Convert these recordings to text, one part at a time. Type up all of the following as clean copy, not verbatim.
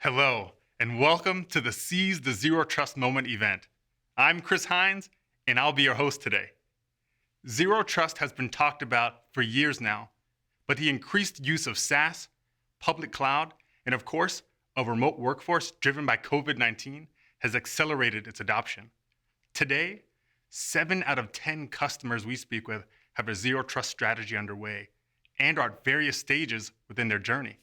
Hello, and welcome to the Seize the Zero Trust Moment event. I'm Chris Hines, and I'll be your host today. Zero Trust has been talked about for years now, but the increased use of SaaS, public cloud, and of course, a remote workforce driven by COVID-19 has accelerated its adoption. Today, 7 out of 10 customers we speak with have a Zero Trust strategy underway and are at various stages within their journey.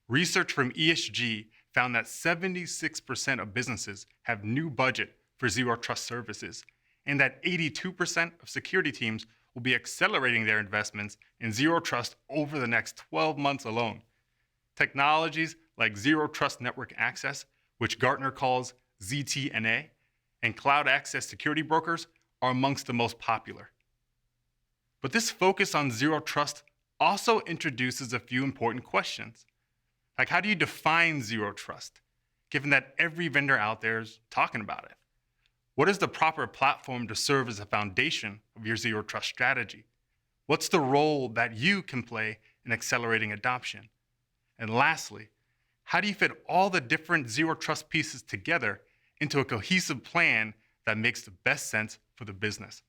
Research from ESG found that 76% of businesses have new budget for Zero Trust services, and that 82% of security teams will be accelerating their investments in Zero Trust over the next 12 months alone. Technologies like Zero Trust Network Access, which Gartner calls ZTNA, and cloud access security brokers are amongst the most popular. But this focus on Zero Trust also introduces a few important questions. Like, how do you define Zero Trust, given that every vendor out there is talking about it? What is the proper platform to serve as a foundation of your Zero Trust strategy? What's the role that you can play in accelerating adoption? And lastly, how do you fit all the different Zero Trust pieces together into a cohesive plan that makes the best sense for the business?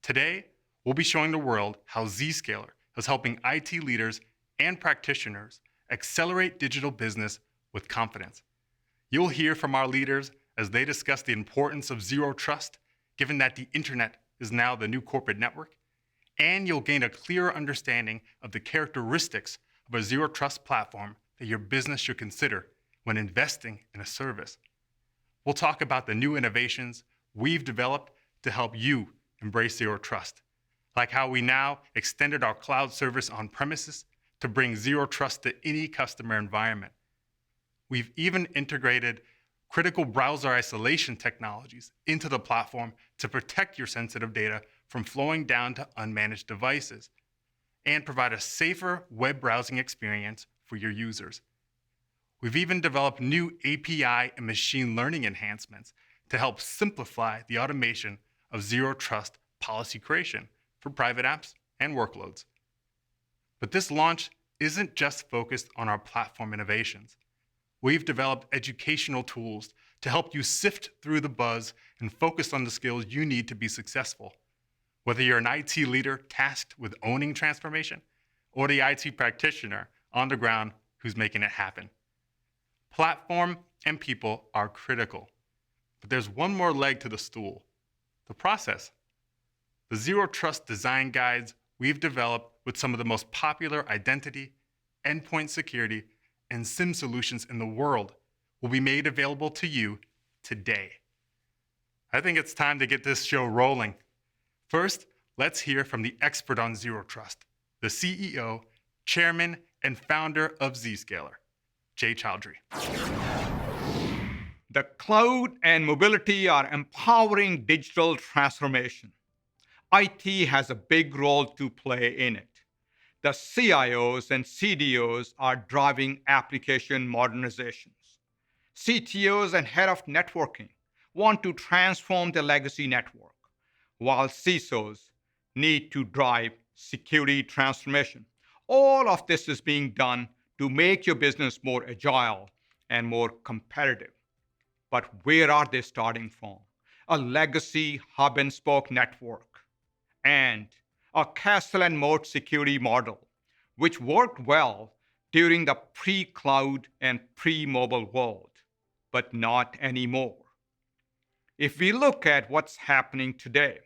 Today, we'll be showing the world how Zscaler is helping IT leaders and practitioners accelerate digital business with confidence. You'll hear from our leaders as they discuss the importance of Zero Trust, given that the internet is now the new corporate network, and you'll gain a clearer understanding of the characteristics of a Zero Trust platform that your business should consider when investing in a service. We'll talk about the new innovations we've developed to help you embrace Zero Trust, like how we now extended our cloud service on premises to bring Zero Trust to any customer environment. We've even integrated critical browser isolation technologies into the platform to protect your sensitive data from flowing down to unmanaged devices and provide a safer web browsing experience for your users. We've even developed new API and machine learning enhancements to help simplify the automation of Zero Trust policy creation for private apps and workloads. But this launch isn't just focused on our platform innovations. We've developed educational tools to help you sift through the buzz and focus on the skills you need to be successful. Whether you're an IT leader tasked with owning transformation or the IT practitioner on the ground who's making it happen. Platform and people are critical, but there's one more leg to the stool: the process. The Zero Trust design guides we've developed with some of the most popular identity, endpoint security, and SIEM solutions in the world will be made available to you today. I think it's time to get this show rolling. First, let's hear from the expert on Zero Trust, the CEO, chairman, and founder of Zscaler, Jay Chaudhry. The cloud and mobility are empowering digital transformation. IT has a big role to play in it. The CIOs and CDOs are driving application modernizations. CTOs and head of networking want to transform the legacy network, while CISOs need to drive security transformation. All of this is being done to make your business more agile and more competitive. But where are they starting from? A legacy hub and spoke network and a castle and moat security model, which worked well during the pre-cloud and pre-mobile world, but not anymore. If we look at what's happening today,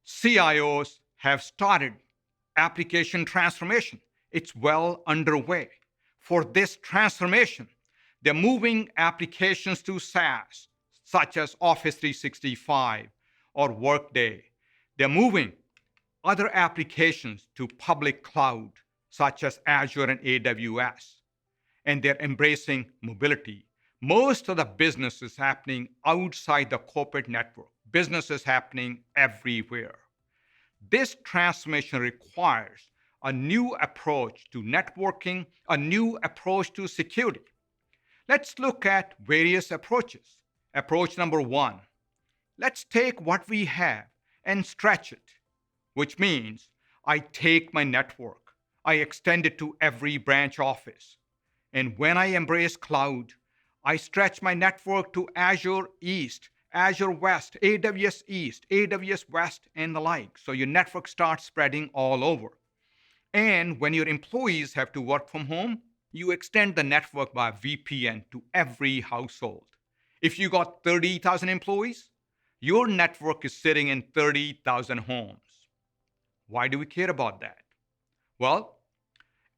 CIOs have started application transformation. It's well underway. For this transformation, they're moving applications to SaaS, such as Office 365 or Workday. They're moving other applications to public cloud, such as Azure and AWS. And they're embracing mobility. Most of the business is happening outside the corporate network. Business is happening everywhere. This transformation requires a new approach to networking, a new approach to security. Let's look at various approaches. Approach number one, let's take what we have and stretch it, which means I take my network, I extend it to every branch office, And when I embrace cloud, I stretch my network to Azure East, Azure West, AWS East, AWS West, and the like. So your network starts spreading all over. And when your employees have to work from home, you extend the network by VPN to every household. If you got 30,000 employees, your network is sitting in 30,000 homes. Why do we care about that? Well,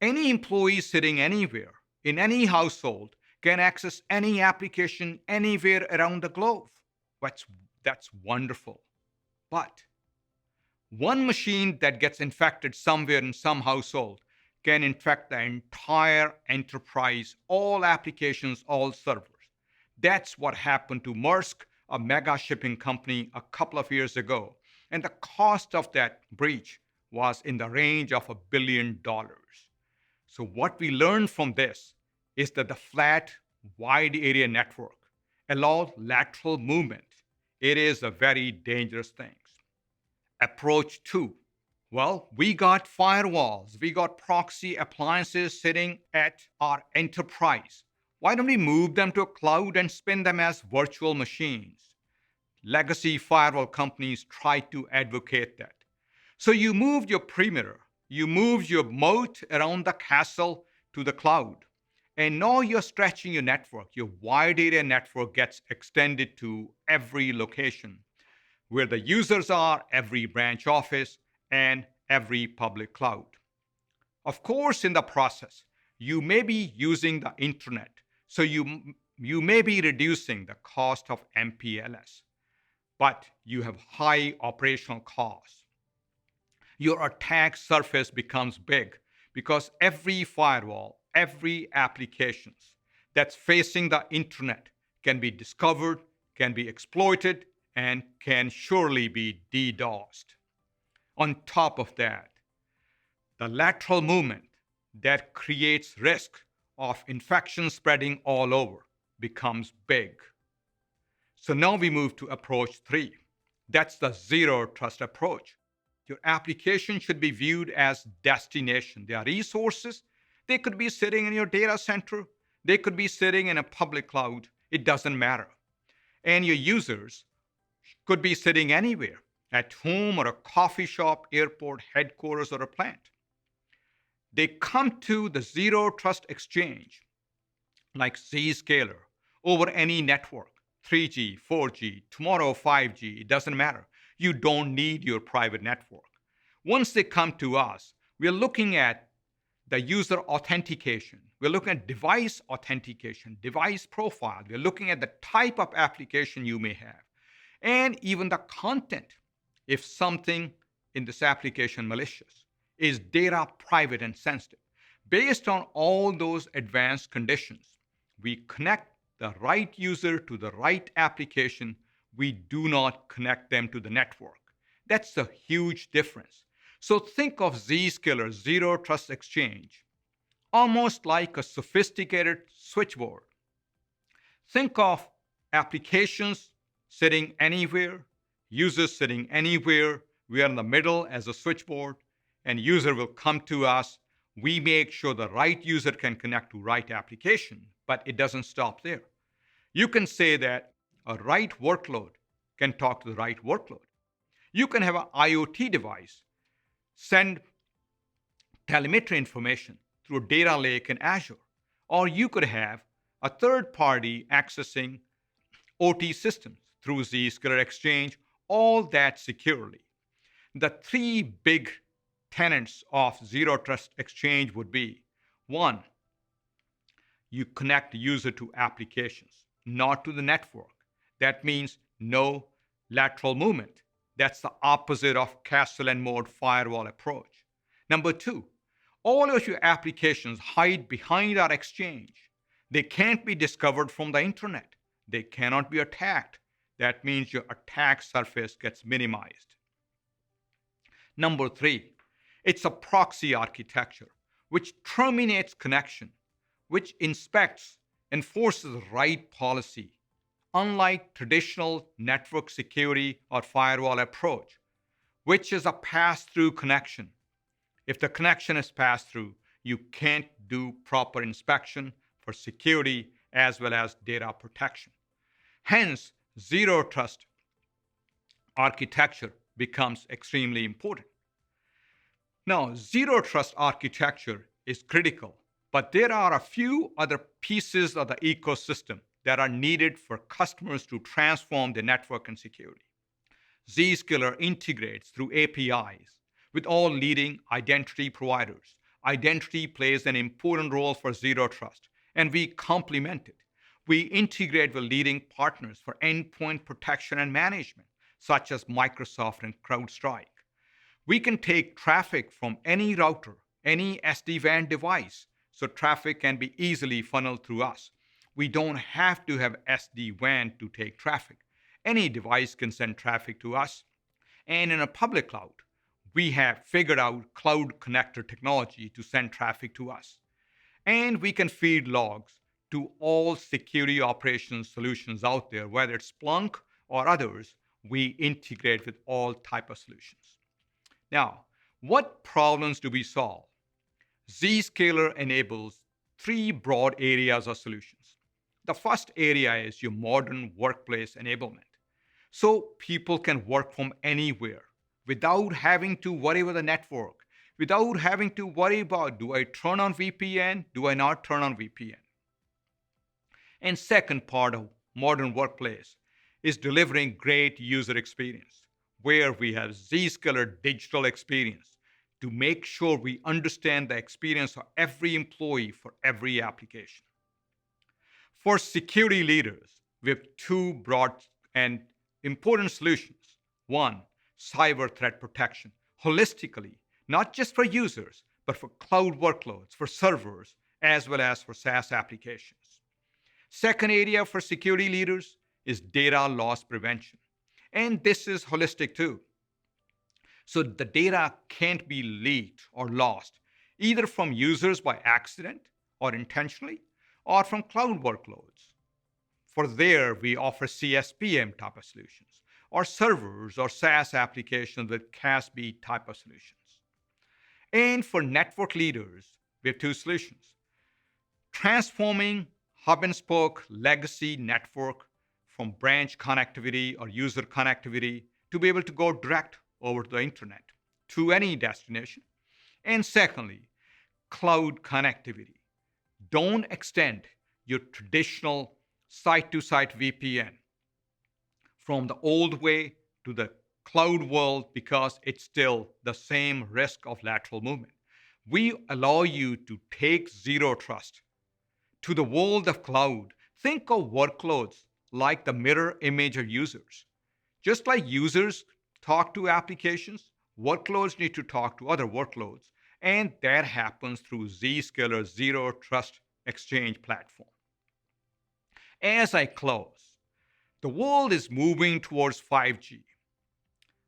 any employee sitting anywhere in any household can access any application anywhere around the globe. That's wonderful. But one machine that gets infected somewhere in some household can infect the entire enterprise, all applications, all servers. That's what happened to Maersk, a mega shipping company, a couple of years ago. And the cost of that breach was in the range of $1 billion. So what we learned from this is that the flat, wide area network allows lateral movement. It is a very dangerous thing. Approach 2. Well, we got firewalls, we got proxy appliances sitting at our enterprise. Why don't we move them to a cloud and spin them as virtual machines? Legacy firewall companies try to advocate that. So you moved your perimeter, you moved your moat around the castle to the cloud. And now you're stretching your network. Your wide area network gets extended to every location where the users are, every branch office, and every public cloud. Of course, in the process, you may be using the internet, so you may be reducing the cost of MPLS, but you have high operational costs. Your attack surface becomes big because every firewall, every application that's facing the internet can be discovered, can be exploited, and can surely be DDoSed. On top of that, the lateral movement that creates risk of infection spreading all over becomes big. So now we move to approach 3. That's the zero trust approach. Your application should be viewed as destination. They are resources. They could be sitting in your data center. They could be sitting in a public cloud. It doesn't matter. And your users could be sitting anywhere, at home or a coffee shop, airport, headquarters, or a plant. They come to the Zero Trust Exchange, like Zscaler, over any network, 3G, 4G, tomorrow 5G, it doesn't matter. You don't need your private network. Once they come to us, we're looking at the user authentication. We're looking at device authentication, device profile. We're looking at the type of application you may have, and even the content. If something in this application malicious, is data private and sensitive. Based on all those advanced conditions, we connect the right user to the right application. We do not connect them to the network. That's a huge difference. So think of Zscaler, Zero Trust Exchange, almost like a sophisticated switchboard. Think of applications sitting anywhere, users sitting anywhere. We are in the middle as a switchboard, and user will come to us. We make sure the right user can connect to right application, but it doesn't stop there. You can say that a right workload can talk to the right workload. You can have an IoT device send telemetry information through a data lake in Azure, or you could have a third party accessing OT systems through Zscaler Exchange, all that securely. The 3 big tenets of Zero Trust Exchange would be: 1, you connect the user to applications, not to the network. That means no lateral movement. That's the opposite of castle and moat firewall approach. Number 2, all of your applications hide behind our exchange. They can't be discovered from the internet. They cannot be attacked. That means your attack surface gets minimized. Number 3, it's a proxy architecture which terminates connection, which inspects, enforces the right policy, unlike traditional network security or firewall approach, which is a pass-through connection. If the connection is passed through, you can't do proper inspection, for security as well as data protection. Hence, zero trust architecture becomes extremely important. Now, zero trust architecture is critical, but there are a few other pieces of the ecosystem that are needed for customers to transform their network and security. Zscaler integrates through APIs with all leading identity providers. Identity plays an important role for zero trust, and we complement it. We integrate with leading partners for endpoint protection and management, such as Microsoft and CrowdStrike. We can take traffic from any router, any SD-WAN device, so traffic can be easily funneled through us. We don't have to have SD-WAN to take traffic. Any device can send traffic to us. And in a public cloud, we have figured out cloud connector technology to send traffic to us. And we can feed logs to all security operations solutions out there, whether it's Splunk or others. We integrate with all type of solutions. Now, what problems do we solve? Zscaler enables three broad areas of solutions. The first area is your modern workplace enablement. So people can work from anywhere without having to worry about the network, without having to worry about, do I turn on VPN? Do I not turn on VPN? And second part of modern workplace is delivering great user experience, where we have Zscaler digital experience to make sure we understand the experience of every employee for every application. For security leaders, we have two broad and important solutions. One, cyber threat protection, holistically, not just for users, but for cloud workloads, for servers, as well as for SaaS applications. Second area for security leaders is data loss prevention. And this is holistic too. So the data can't be leaked or lost, either from users by accident or intentionally, or from cloud workloads. For there, we offer CSPM type of solutions, or servers or SaaS applications with CASB type of solutions. And for network leaders, we have two solutions. Transforming hub and spoke legacy network from branch connectivity or user connectivity to be able to go direct over the internet to any destination. And secondly, cloud connectivity. Don't extend your traditional site-to-site VPN from the old way to the cloud world, because it's still the same risk of lateral movement. We allow you to take zero trust to the world of cloud. Think of workloads like the mirror image of users. Just like users talk to applications, workloads need to talk to other workloads. And that happens through Zscaler's Zero Trust Exchange platform. As I close, the world is moving towards 5G.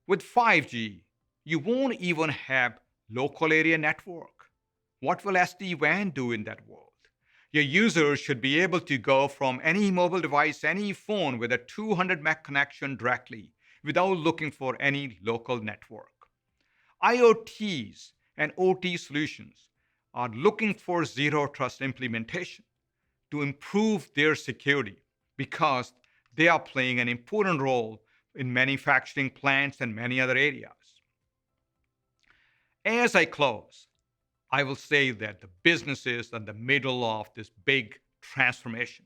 With 5G, you won't even have local area network. What will SD-WAN do in that world? Your users should be able to go from any mobile device, any phone with a 200 meg connection directly without looking for any local network. IoTs and OT solutions are looking for zero trust implementation to improve their security, because they are playing an important role in manufacturing plants and many other areas. As I close, I will say that the business is in the middle of this big transformation,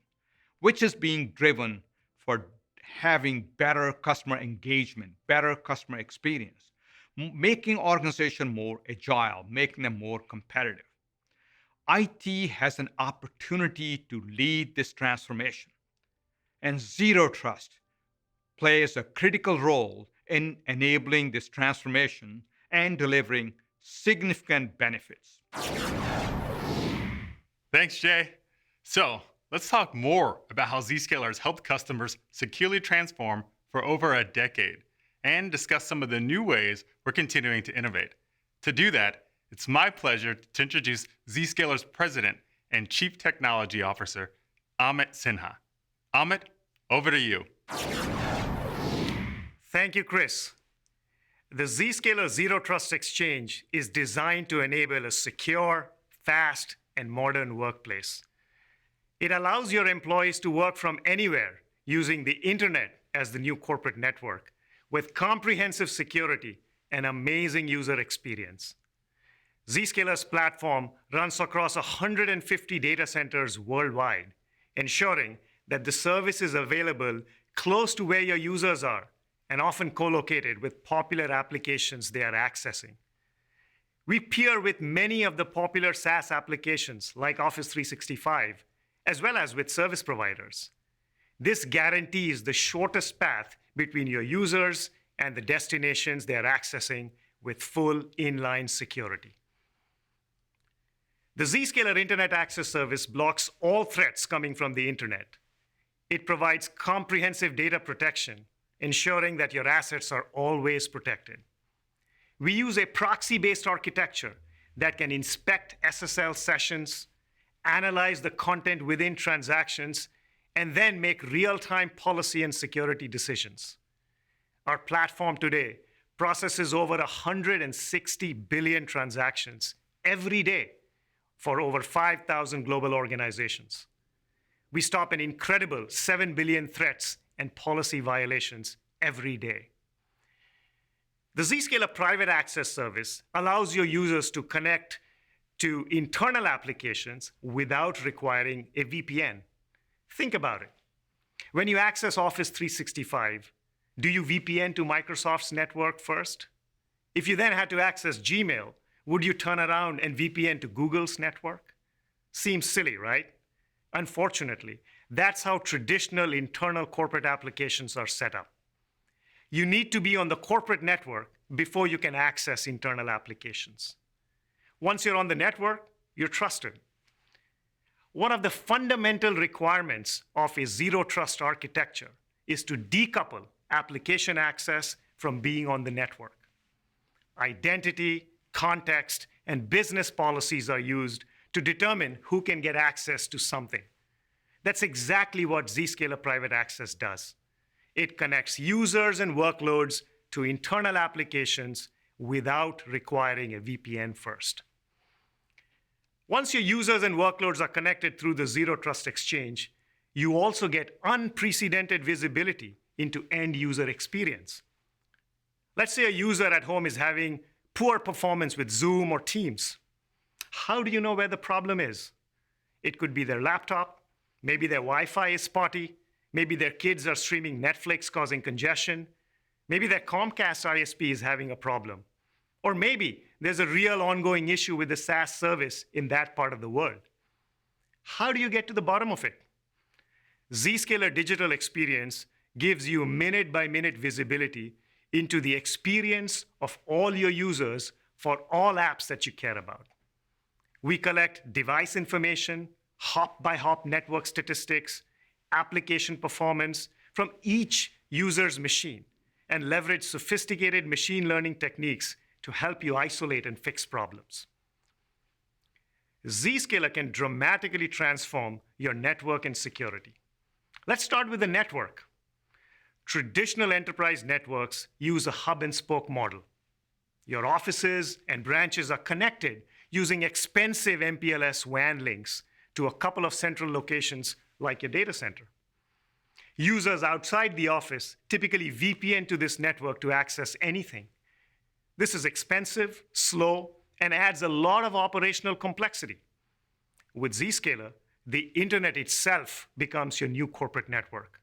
which is being driven for having better customer engagement, better customer experience, making organization more agile, making them more competitive. IT has an opportunity to lead this transformation, and zero trust plays a critical role in enabling this transformation and delivering significant benefits. Thanks, Jay. So let's talk more about how Zscaler has helped customers securely transform for over a decade, and discuss some of the new ways we're continuing to innovate. To do that, it's my pleasure to introduce Zscaler's President and Chief Technology Officer, Ahmet Sinha. Ahmet, over to you. Thank you, Chris. The Zscaler Zero Trust Exchange is designed to enable a secure, fast, and modern workplace. It allows your employees to work from anywhere using the internet as the new corporate network with comprehensive security and amazing user experience. Zscaler's platform runs across 150 data centers worldwide, ensuring that the service is available close to where your users are and often co-located with popular applications they are accessing. We peer with many of the popular SaaS applications like Office 365, as well as with service providers. This guarantees the shortest path between your users and the destinations they are accessing with full inline security. The Zscaler Internet Access Service blocks all threats coming from the internet. It provides comprehensive data protection, ensuring that your assets are always protected. We use a proxy-based architecture that can inspect SSL sessions, analyze the content within transactions, and then make real-time policy and security decisions. Our platform today processes over 160 billion transactions every day for over 5,000 global organizations. We stop an incredible 7 billion threats and policy violations every day. The Zscaler Private Access Service allows your users to connect to internal applications without requiring a VPN. Think about it. When you access Office 365, do you VPN to Microsoft's network first? If you then had to access Gmail, would you turn around and VPN to Google's network? Seems silly, right? Unfortunately, that's how traditional internal corporate applications are set up. You need to be on the corporate network before you can access internal applications. Once you're on the network, you're trusted. One of the fundamental requirements of a zero trust architecture is to decouple application access from being on the network. Identity, context, and business policies are used to determine who can get access to something. That's exactly what Zscaler Private Access does. It connects users and workloads to internal applications without requiring a VPN first. Once your users and workloads are connected through the Zero Trust Exchange, you also get unprecedented visibility into end user experience. Let's say a user at home is having poor performance with Zoom or Teams. How do you know where the problem is? It could be their laptop, maybe their Wi-Fi is spotty, maybe their kids are streaming Netflix causing congestion, maybe their Comcast ISP is having a problem, or maybe there's a real ongoing issue with the SaaS service in that part of the world. How do you get to the bottom of it? Zscaler Digital Experience gives you minute-by-minute visibility into the experience of all your users for all apps that you care about. We collect device information, hop-by-hop network statistics, application performance from each user's machine, and leverage sophisticated machine learning techniques to help you isolate and fix problems. Zscaler can dramatically transform your network and security. Let's start with the network. Traditional enterprise networks use a hub and spoke model. Your offices and branches are connected using expensive MPLS WAN links to a couple of central locations like your data center. Users outside the office typically VPN to this network to access anything. This is expensive, slow, and adds a lot of operational complexity. With Zscaler, the internet itself becomes your new corporate network.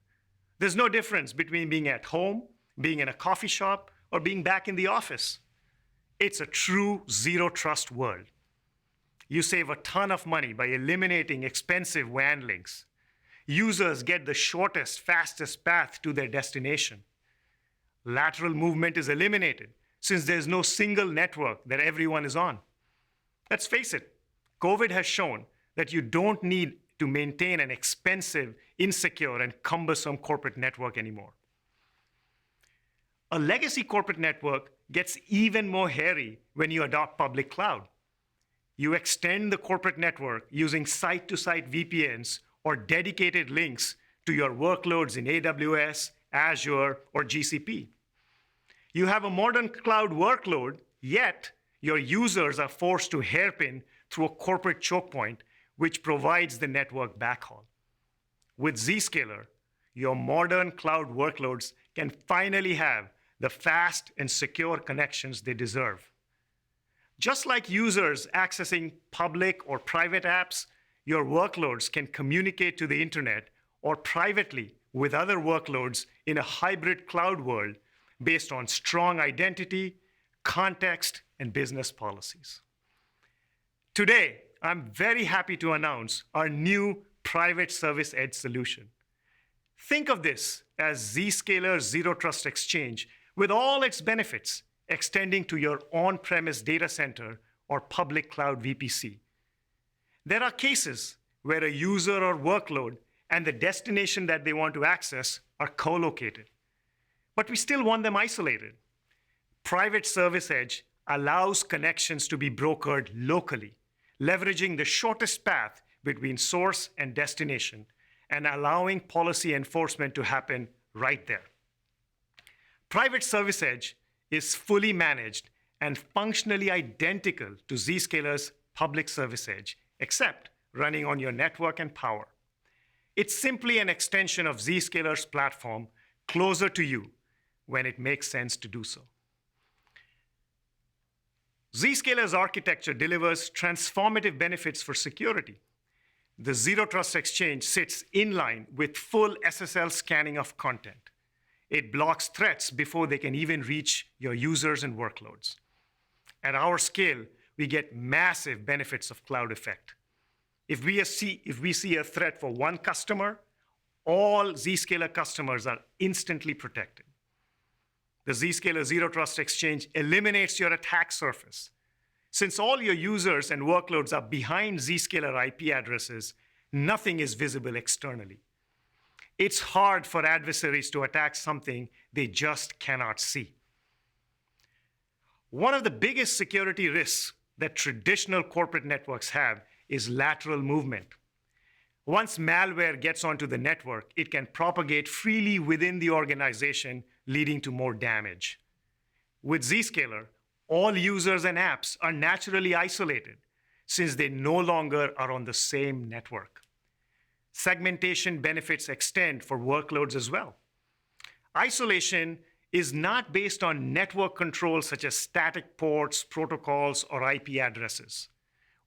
There's no difference between being at home, being in a coffee shop, or being back in the office. It's a true zero trust world. You save a ton of money by eliminating expensive WAN links. Users get the shortest, fastest path to their destination. Lateral movement is eliminated since there's no single network that everyone is on. Let's face it, COVID has shown that you don't need to maintain an expensive, insecure, and cumbersome corporate network anymore. A legacy corporate network gets even more hairy when you adopt public cloud. You extend the corporate network using site-to-site VPNs or dedicated links to your workloads in AWS, Azure, or GCP. You have a modern cloud workload, yet your users are forced to hairpin through a corporate choke point which provides the network backhaul. With Zscaler, your modern cloud workloads can finally have the fast and secure connections they deserve. Just like users accessing public or private apps, your workloads can communicate to the internet or privately with other workloads in a hybrid cloud world based on strong identity, context, and business policies. Today, I'm very happy to announce our new private service edge solution. Think of this as Zscaler Zero Trust Exchange with all its benefits extending to your on-premise data center or public cloud VPC. There are cases where a user or workload and the destination that they want to access are co-located, but we still want them isolated. Private Service Edge allows connections to be brokered locally, leveraging the shortest path between source and destination and allowing policy enforcement to happen right there. Private Service Edge is fully managed and functionally identical to Zscaler's Public Service Edge, except running on your network and power. It's simply an extension of Zscaler's platform closer to you when it makes sense to do so. Zscaler's architecture delivers transformative benefits for security. The Zero Trust Exchange sits in line with full SSL scanning of content. It blocks threats before they can even reach your users and workloads. At our scale, we get massive benefits of cloud effect. If we see a threat for one customer, all Zscaler customers are instantly protected. The Zscaler Zero Trust Exchange eliminates your attack surface. Since all your users and workloads are behind Zscaler IP addresses, nothing is visible externally. It's hard for adversaries to attack something they just cannot see. One of the biggest security risks that traditional corporate networks have is lateral movement. Once malware gets onto the network, it can propagate freely within the organization, leading to more damage. With Zscaler, all users and apps are naturally isolated since they no longer are on the same network. Segmentation benefits extend for workloads as well. Isolation is not based on network controls such as static ports, protocols, or IP addresses.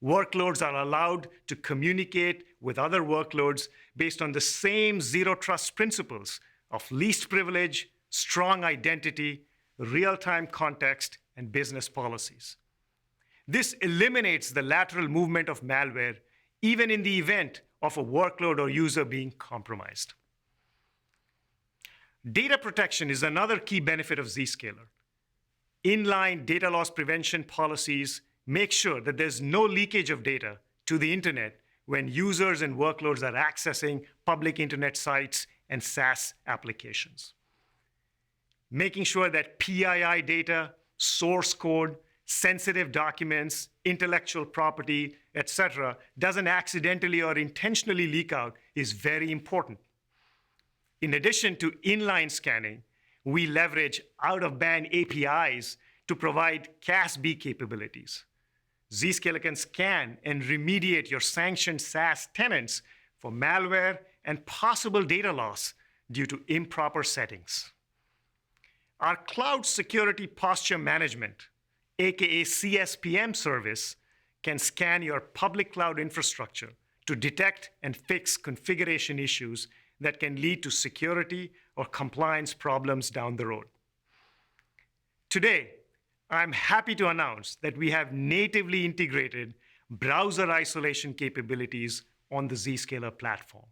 Workloads are allowed to communicate with other workloads based on the same zero trust principles of least privilege, strong identity, real-time context, and business policies. This eliminates the lateral movement of malware, even in the event of a workload or user being compromised. Data protection is another key benefit of Zscaler. Inline data loss prevention policies make sure that there's no leakage of data to the internet when users and workloads are accessing public internet sites and SaaS applications. Making sure that PII data, source code, sensitive documents, intellectual property, etc., doesn't accidentally or intentionally leak out is very important. In addition to inline scanning, we leverage out-of-band APIs to provide CASB capabilities. Zscaler can scan and remediate your sanctioned SaaS tenants for malware and possible data loss due to improper settings. Our Cloud Security Posture Management, aka CSPM service, can scan your public cloud infrastructure to detect and fix configuration issues that can lead to security or compliance problems down the road. Today, I'm happy to announce that we have natively integrated browser isolation capabilities on the Zscaler platform.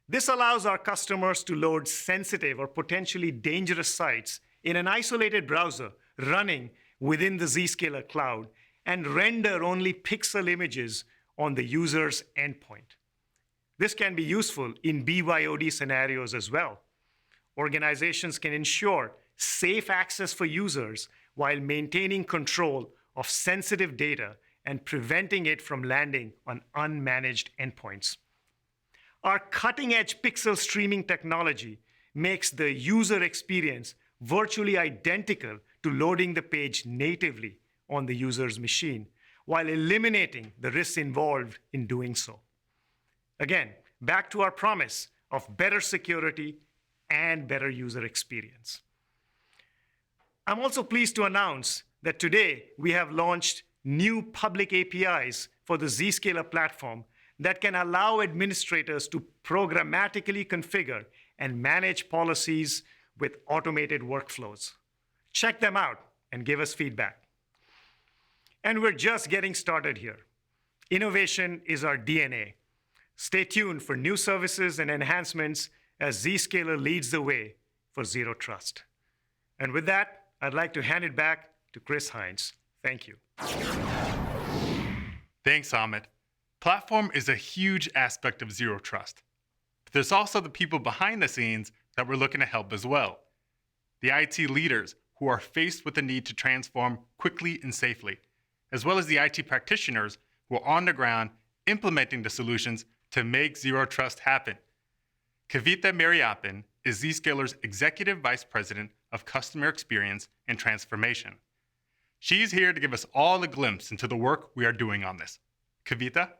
This allows our customers to load sensitive or potentially dangerous sites in an isolated browser running within the Zscaler cloud and render only pixel images on the user's endpoint. This can be useful in BYOD scenarios as well. Organizations can ensure safe access for users while maintaining control of sensitive data and preventing it from landing on unmanaged endpoints. Our cutting-edge pixel streaming technology makes the user experience virtually identical to loading the page natively on the user's machine, while eliminating the risks involved in doing so. Again, back to our promise of better security and better user experience. I'm also pleased to announce that today we have launched new public APIs for the Zscaler platform that can allow administrators to programmatically configure and manage policies with automated workflows. Check them out and give us feedback. And we're just getting started here. Innovation is our DNA. Stay tuned for new services and enhancements as Zscaler leads the way for Zero Trust. And with that, I'd like to hand it back to Chris Hines. Thank you. Thanks, Ahmed. Platform is a huge aspect of Zero Trust. But there's also the people behind the scenes that we're looking to help as well. The IT leaders who are faced with the need to transform quickly and safely, as well as the IT practitioners who are on the ground implementing the solutions to make Zero Trust happen. Kavita Mariappan is Zscaler's Executive Vice President of Customer Experience and Transformation. She's here to give us all a glimpse into the work we are doing on this. Kavita?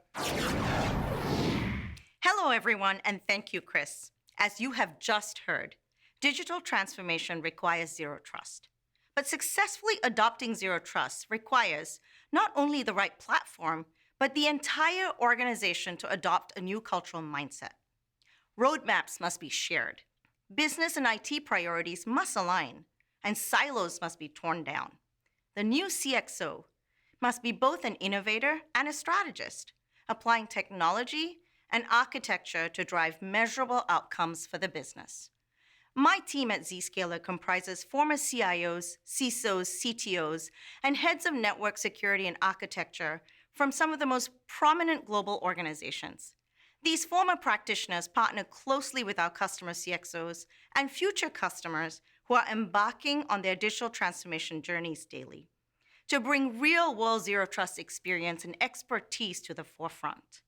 Hello, everyone, and thank you, Chris. As you have just heard, digital transformation requires Zero Trust. But successfully adopting Zero Trust requires not only the right platform, but the entire organization to adopt a new cultural mindset. Roadmaps must be shared. Business and IT priorities must align, and silos must be torn down. The new CXO must be both an innovator and a strategist, applying technology and architecture to drive measurable outcomes for the business. My team at Zscaler comprises former CIOs, CISOs, CTOs, and heads of network security and architecture from some of the most prominent global organizations. These former practitioners partner closely with our customer CXOs and future customers who are embarking on their digital transformation journeys daily to bring real-world Zero Trust experience and expertise to the forefront.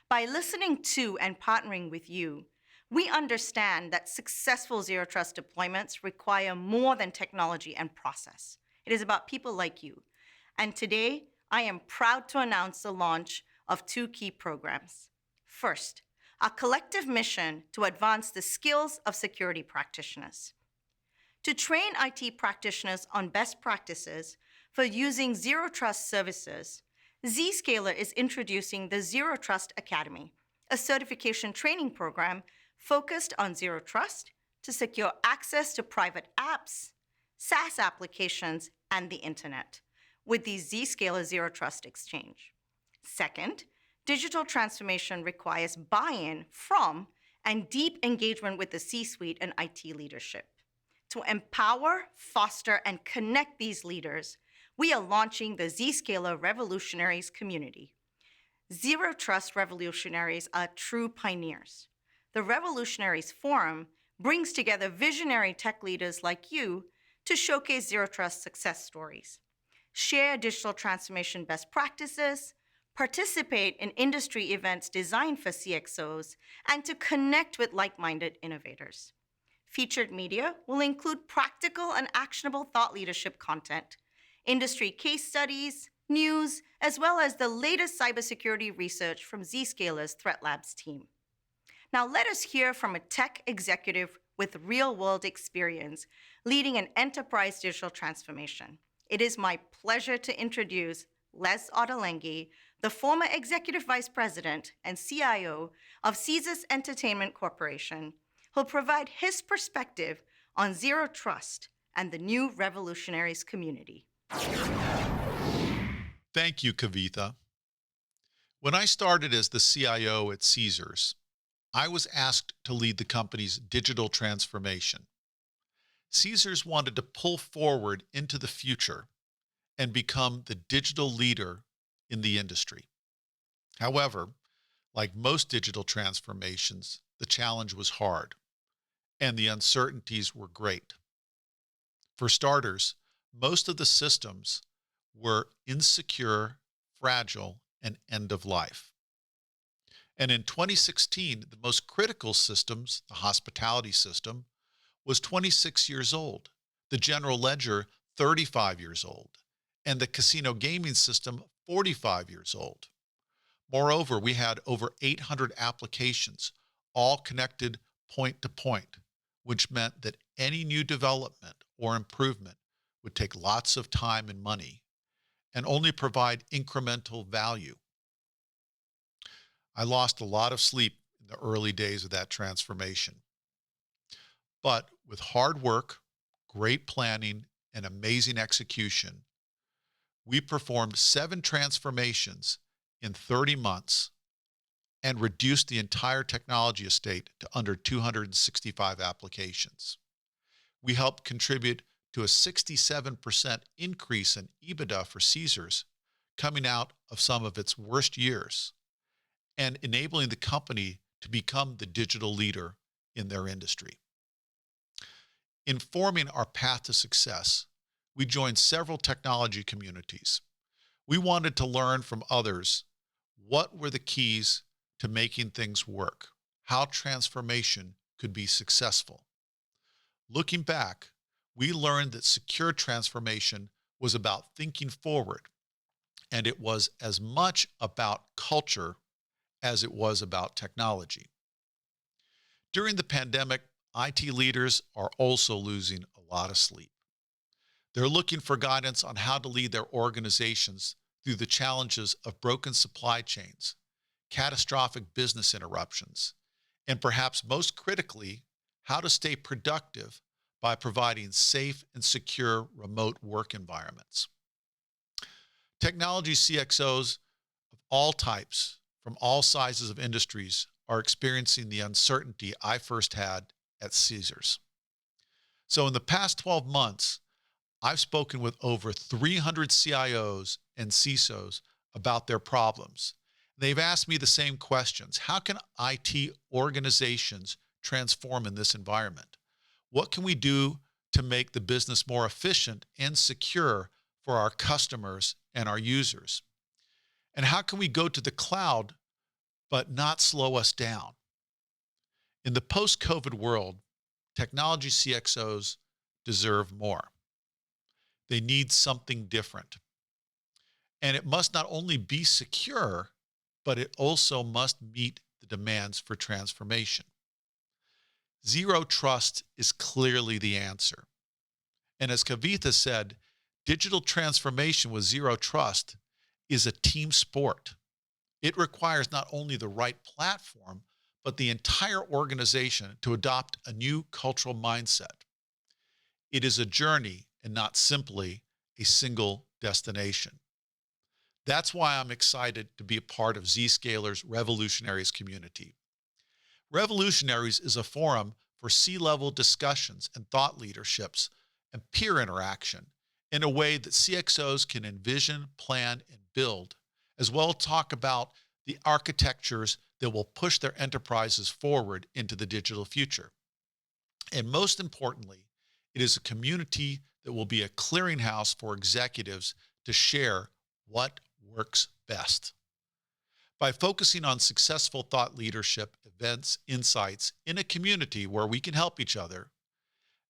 By listening to and partnering with you, we understand that successful Zero Trust deployments require more than technology and process. It is about people like you. And today, I am proud to announce the launch of 2 key programs. First, our collective mission to advance the skills of security practitioners. To train IT practitioners on best practices for using Zero Trust services, Zscaler is introducing the Zero Trust Academy, a certification training program focused on Zero Trust to secure access to private apps, SaaS applications, and the internet with the Zscaler Zero Trust Exchange. Second, digital transformation requires buy-in from and deep engagement with the C-suite and IT leadership. To empower, foster, and connect these leaders, we are launching the Zscaler Revolutionaries community. Zero Trust Revolutionaries are true pioneers. The Revolutionaries Forum brings together visionary tech leaders like you to showcase Zero Trust success stories, share digital transformation best practices, participate in industry events designed for CXOs, and to connect with like-minded innovators. Featured media will include practical and actionable thought leadership content, industry case studies, news, as well as the latest cybersecurity research from Zscaler's Threat Labs team. Now let us hear from a tech executive with real-world experience leading an enterprise digital transformation. It is my pleasure to introduce Les Ottolenghi, the former Executive Vice President and CIO of Caesars Entertainment Corporation, who'll provide his perspective on Zero Trust and the new Revolutionaries community. Thank you, Kavitha. When I started as the CIO at Caesars, I was asked to lead the company's digital transformation. Caesars wanted to pull forward into the future and become the digital leader in the industry. However, like most digital transformations, the challenge was hard and the uncertainties were great. For starters, most of the systems were insecure, fragile, and end of life. And in 2016, the most critical systems, the hospitality system, was 26 years old, the general ledger 35 years old, and the casino gaming system 45 years old. Moreover, we had over 800 applications, all connected point to point, which meant that any new development or improvement would take lots of time and money and only provide incremental value. I lost a lot of sleep in the early days of that transformation. But with hard work, great planning, and amazing execution, we performed 7 transformations in 30 months and reduced the entire technology estate to under 265 applications. We helped contribute to a 67% increase in EBITDA for Caesars coming out of some of its worst years and enabling the company to become the digital leader in their industry. In forming our path to success, we joined several technology communities. We wanted to learn from others what were the keys to making things work, how transformation could be successful. Looking back, we learned that secure transformation was about thinking forward, and it was as much about culture as it was about technology. During the pandemic, IT leaders are also losing a lot of sleep. They're looking for guidance on how to lead their organizations through the challenges of broken supply chains, catastrophic business interruptions, and perhaps most critically, how to stay productive by providing safe and secure remote work environments. Technology CXOs of all types, from all sizes of industries, are experiencing the uncertainty I first had at Caesars. So in the past 12 months, I've spoken with over 300 CIOs and CISOs about their problems. They've asked me the same questions. How can IT organizations transform in this environment? What can we do to make the business more efficient and secure for our customers and our users? And how can we go to the cloud but not slow us down? In the post-COVID world, technology CXOs deserve more. They need something different. And it must not only be secure, but it also must meet the demands for transformation. Zero trust is clearly the answer. And as Kavitha said, digital transformation with zero trust is a team sport. It requires not only the right platform, but the entire organization to adopt a new cultural mindset. It is a journey and not simply a single destination. That's why I'm excited to be a part of Zscaler's Revolutionaries community. Revolutionaries is a forum for C-level discussions and thought leaderships and peer interaction in a way that CXOs can envision, plan, and build, as well as talk about the architectures that will push their enterprises forward into the digital future. And most importantly, it is a community that will be a clearinghouse for executives to share what works best. By focusing on successful thought leadership, events, insights in a community where we can help each other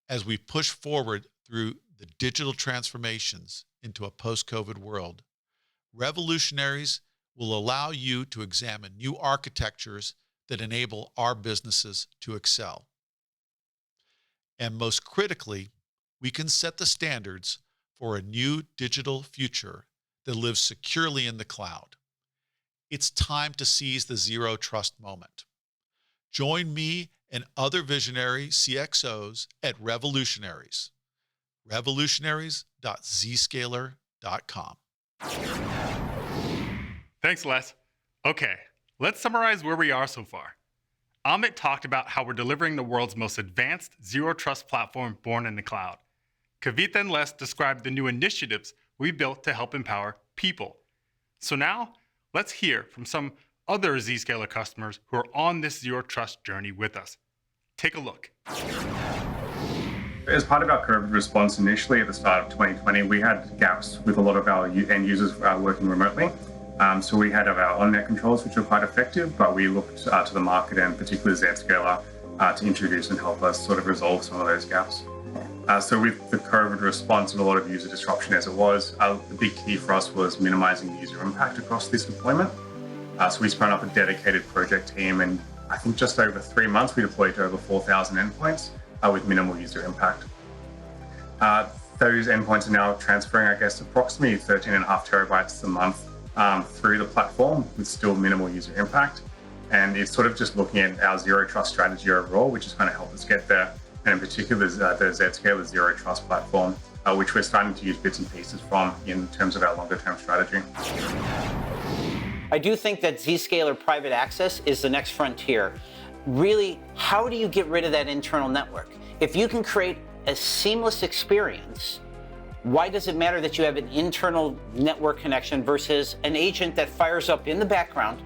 as we push forward through the digital transformations into a post-COVID world, Revolutionaries will allow you to examine new architectures that enable our businesses to excel. And most critically, we can set the standards for a new digital future that lives securely in the cloud. It's time to seize the zero trust moment. Join me and other visionary CXOs at Revolutionaries. Revolutionaries.zscaler.com. Thanks, Les. Okay, let's summarize where we are so far. Ahmet talked about how we're delivering the world's most advanced zero trust platform born in the cloud. Kavitha and Les described the new initiatives we built to help empower people. So now, let's hear from some other Zscaler customers who are on this zero trust journey with us. Take a look. As part of our COVID response initially at the start of 2020, we had gaps with a lot of our end users working remotely. So we had our on-net controls, which were quite effective, but we looked to the market and particularly Zscaler to introduce and help us sort of resolve some of those gaps. So with the COVID response and a lot of user disruption as it was, the big key for us was minimizing the user impact across this deployment. So we spun up a dedicated project team, and I think just over 3 months, we deployed to over 4,000 endpoints with minimal user impact. Those endpoints are now transferring, I guess, approximately 13.5 terabytes a month through the platform with still minimal user impact. And it's sort of just looking at our zero trust strategy overall, which has kind of helped us get there. And in particular, the Zscaler Zero Trust platform, which we're starting to use bits and pieces from in terms of our longer term strategy. I do think that Zscaler Private Access is the next frontier. Really, how do you get rid of that internal network? If you can create a seamless experience, why does it matter that you have an internal network connection versus an agent that fires up in the background,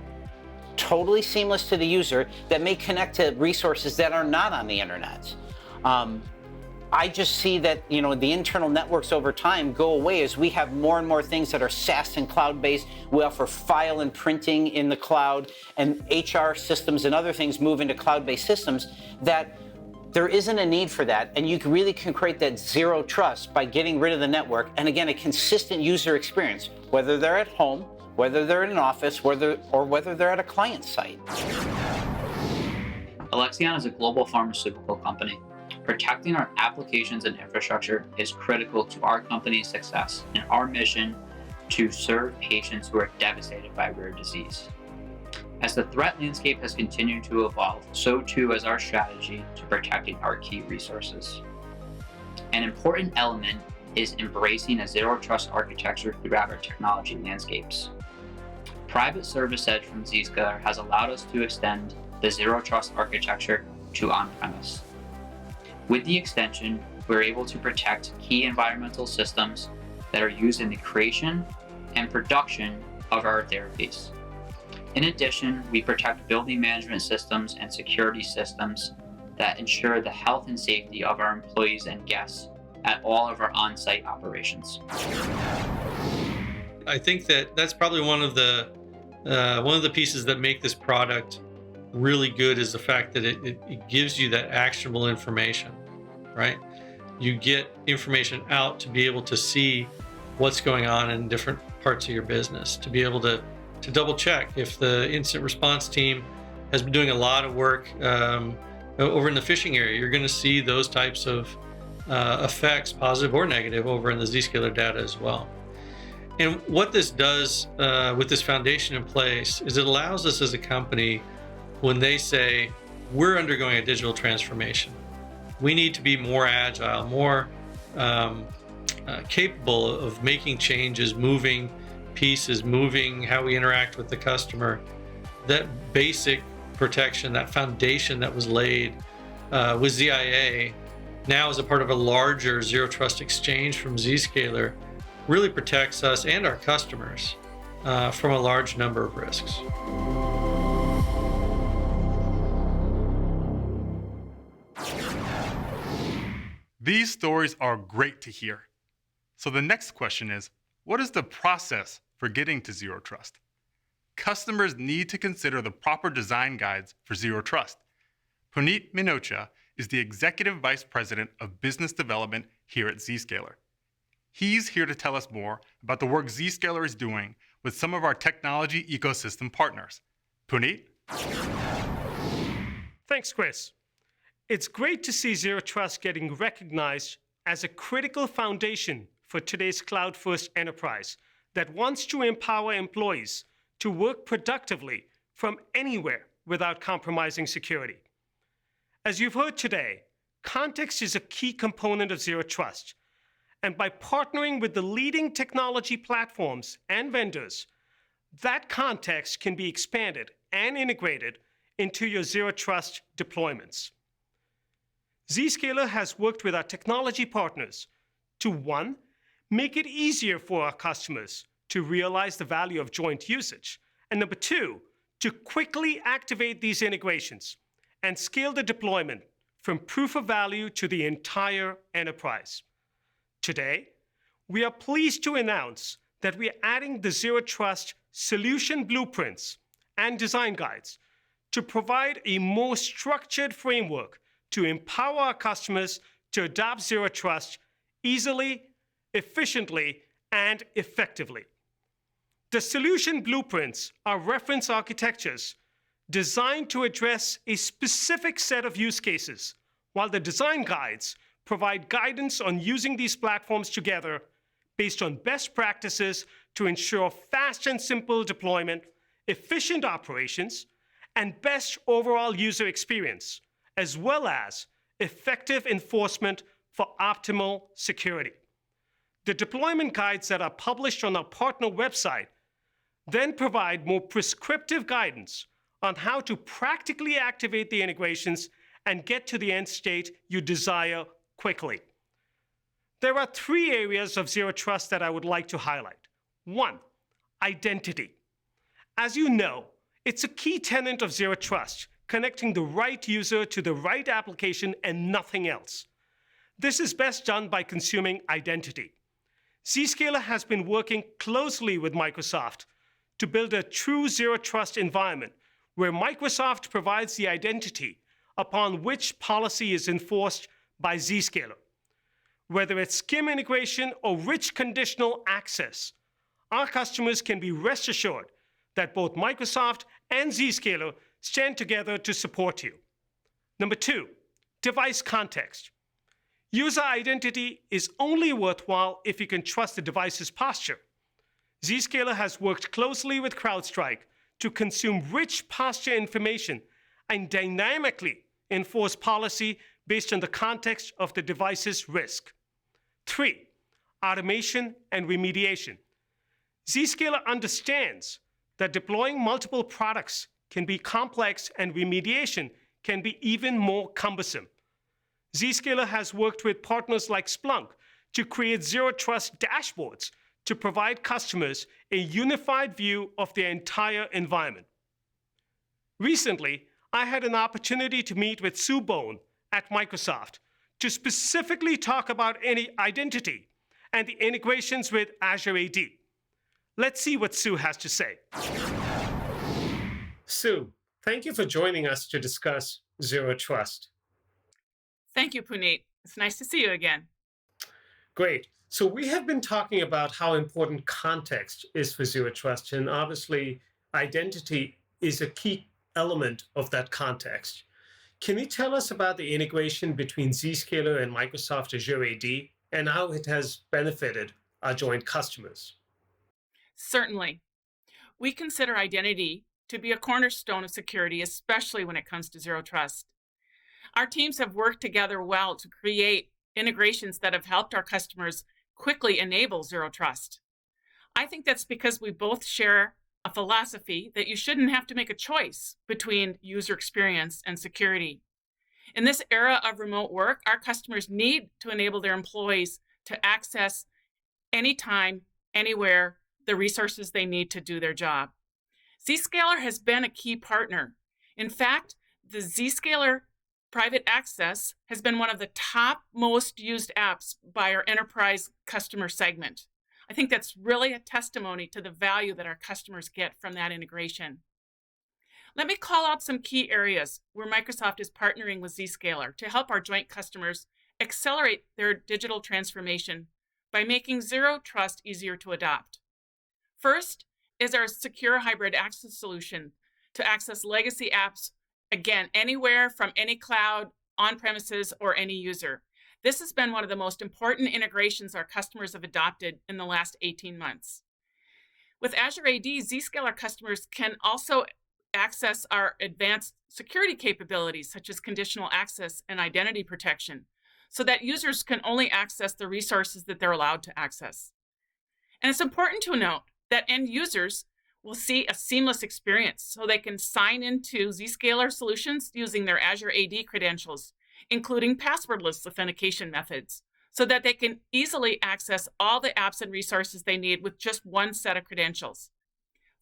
totally seamless to the user, that may connect to resources that are not on the internet? I just see that, the internal networks over time go away as we have more and more things that are SaaS and cloud-based. We offer file and printing in the cloud, and HR systems and other things move into cloud-based systems, that there isn't a need for that. And you really can create that zero trust by getting rid of the network. And again, a consistent user experience, whether they're at home, whether they're in an office, whether they're at a client site. Alexion is a global pharmaceutical company. Protecting our applications and infrastructure is critical to our company's success and our mission to serve patients who are devastated by rare disease. As the threat landscape has continued to evolve, so too has our strategy to protecting our key resources. An important element is embracing a zero trust architecture throughout our technology landscapes. Private Service Edge from Zscaler has allowed us to extend the zero trust architecture to on-premise. With the extension, we're able to protect key environmental systems that are used in the creation and production of our therapies. In addition, we protect building management systems and security systems that ensure the health and safety of our employees and guests at all of our on-site operations. I think that's probably one of the pieces that make this product really good, is the fact that it gives you that actionable information, right? You get information out to be able to see what's going on in different parts of your business, to be able to double check if the incident response team has been doing a lot of work over in the phishing area. You're going to see those types of effects, positive or negative, over in the Zscaler data as well. And what this does with this foundation in place is it allows us as a company, when they say we're undergoing a digital transformation, we need to be more agile, more capable of making changes, moving pieces, moving how we interact with the customer. That basic protection, that foundation that was laid with ZIA, now as a part of a larger zero trust exchange from Zscaler, really protects us and our customers from a large number of risks. These stories are great to hear. So the next question is, what is the process for getting to zero trust? Customers need to consider the proper design guides for zero trust. Puneet Minocha is the Executive Vice President of Business Development here at Zscaler. He's here to tell us more about the work Zscaler is doing with some of our technology ecosystem partners. Puneet? Thanks, Chris. It's great to see Zero Trust getting recognized as a critical foundation for today's cloud-first enterprise that wants to empower employees to work productively from anywhere without compromising security. As you've heard today, context is a key component of Zero Trust. And by partnering with the leading technology platforms and vendors, that context can be expanded and integrated into your Zero Trust deployments. Zscaler has worked with our technology partners to, one, make it easier for our customers to realize the value of joint usage, and number two, to quickly activate these integrations and scale the deployment from proof of value to the entire enterprise. Today, we are pleased to announce that we are adding the Zero Trust solution blueprints and design guides to provide a more structured framework to empower our customers to adopt Zero Trust easily, efficiently, and effectively. The solution blueprints are reference architectures designed to address a specific set of use cases, while the design guides provide guidance on using these platforms together based on best practices to ensure fast and simple deployment, efficient operations, and best overall user experience, as well as effective enforcement for optimal security. The deployment guides that are published on our partner website then provide more prescriptive guidance on how to practically activate the integrations and get to the end state you desire quickly. There are 3 areas of Zero Trust that I would like to highlight. 1, identity. As you know, it's a key tenet of Zero Trust, connecting the right user to the right application and nothing else. This is best done by consuming identity. Zscaler has been working closely with Microsoft to build a true Zero Trust environment where Microsoft provides the identity upon which policy is enforced by Zscaler. Whether it's SCIM integration or rich conditional access, our customers can be rest assured that both Microsoft and Zscaler stand together to support you. Number 2, device context. User identity is only worthwhile if you can trust the device's posture. Zscaler has worked closely with CrowdStrike to consume rich posture information and dynamically enforce policy based on the context of the device's risk. 3, automation and remediation. Zscaler understands that deploying multiple products can be complex and remediation can be even more cumbersome. Zscaler has worked with partners like Splunk to create Zero Trust dashboards to provide customers a unified view of their entire environment. Recently, I had an opportunity to meet with Sue Bone at Microsoft to specifically talk about any identity and the integrations with Azure AD. Let's see what Sue has to say. Sue, thank you for joining us to discuss Zero Trust. Thank you, Puneet. It's nice to see you again. Great. So we have been talking about how important context is for Zero Trust, and obviously identity is a key element of that context. Can you tell us about the integration between Zscaler and Microsoft Azure AD and how it has benefited our joint customers? Certainly. We consider identity to be a cornerstone of security, especially when it comes to Zero Trust. Our teams have worked together well to create integrations that have helped our customers quickly enable Zero Trust. I think that's because we both share a philosophy that you shouldn't have to make a choice between user experience and security. In this era of remote work, our customers need to enable their employees to access anytime, anywhere, the resources they need to do their job. Zscaler has been a key partner. In fact, the Zscaler Private Access has been one of the top most used apps by our enterprise customer segment. I think that's really a testimony to the value that our customers get from that integration. Let me call out some key areas where Microsoft is partnering with Zscaler to help our joint customers accelerate their digital transformation by making Zero Trust easier to adopt. First is our secure hybrid access solution to access legacy apps, again, anywhere from any cloud, on-premises, or any user. This has been one of the most important integrations our customers have adopted in the last 18 months. With Azure AD, Zscaler customers can also access our advanced security capabilities, such as conditional access and identity protection, so that users can only access the resources that they're allowed to access. And it's important to note that end users will see a seamless experience, so they can sign into Zscaler solutions using their Azure AD credentials, including passwordless authentication methods, so that they can easily access all the apps and resources they need with just one set of credentials.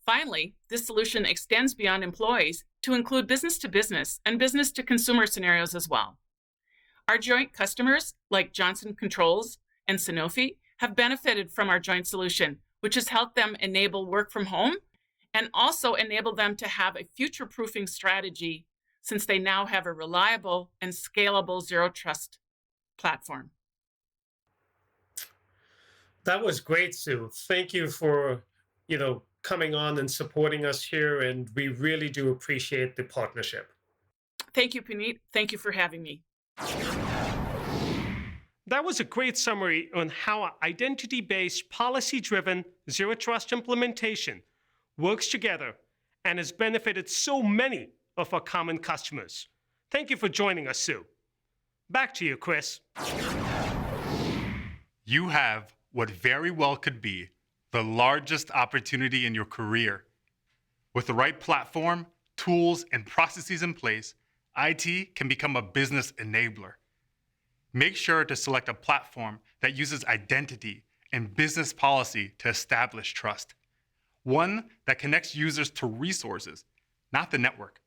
Finally, this solution extends beyond employees to include business-to-business and business-to-consumer scenarios as well. Our joint customers, like Johnson Controls and Sanofi, have benefited from our joint solution, which has helped them enable work from home and also enable them to have a future-proofing strategy, since they now have a reliable and scalable Zero Trust platform. That was great, Sue. Thank you for, coming on and supporting us here, and we really do appreciate the partnership. Thank you, Puneet. Thank you for having me. That was a great summary on how identity-based, policy-driven Zero Trust implementation works together and has benefited so many of our common customers. Thank you for joining us, Sue. Back to you, Chris. You have what very well could be the largest opportunity in your career. With the right platform, tools, and processes in place, IT can become a business enabler. Make sure to select a platform that uses identity and business policy to establish trust. One that connects users to resources, not the network.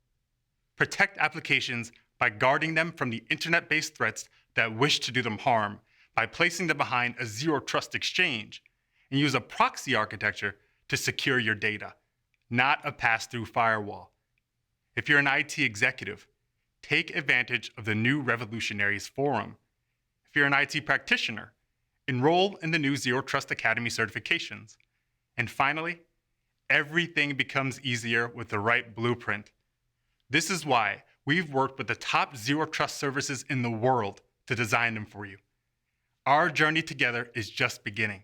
Protect applications by guarding them from the internet-based threats that wish to do them harm by placing them behind a zero trust exchange, and use a proxy architecture to secure your data, not a pass-through firewall. If you're an IT executive, take advantage of the new Revolutionaries Forum. If you're an IT practitioner, enroll in the new Zero Trust Academy certifications. And finally, everything becomes easier with the right blueprint. This is why we've worked with the top Zero Trust services in the world to design them for you. Our journey together is just beginning.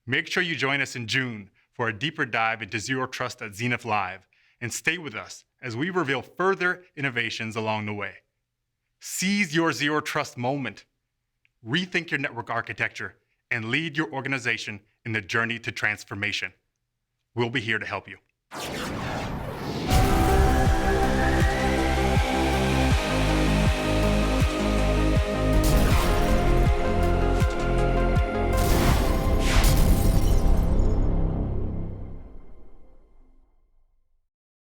Make sure you join us in June for a deeper dive into Zero Trust at Zenith Live, and stay with us as we reveal further innovations along the way. Seize your Zero Trust moment. Rethink your network architecture and lead your organization in the journey to transformation. We'll be here to help you.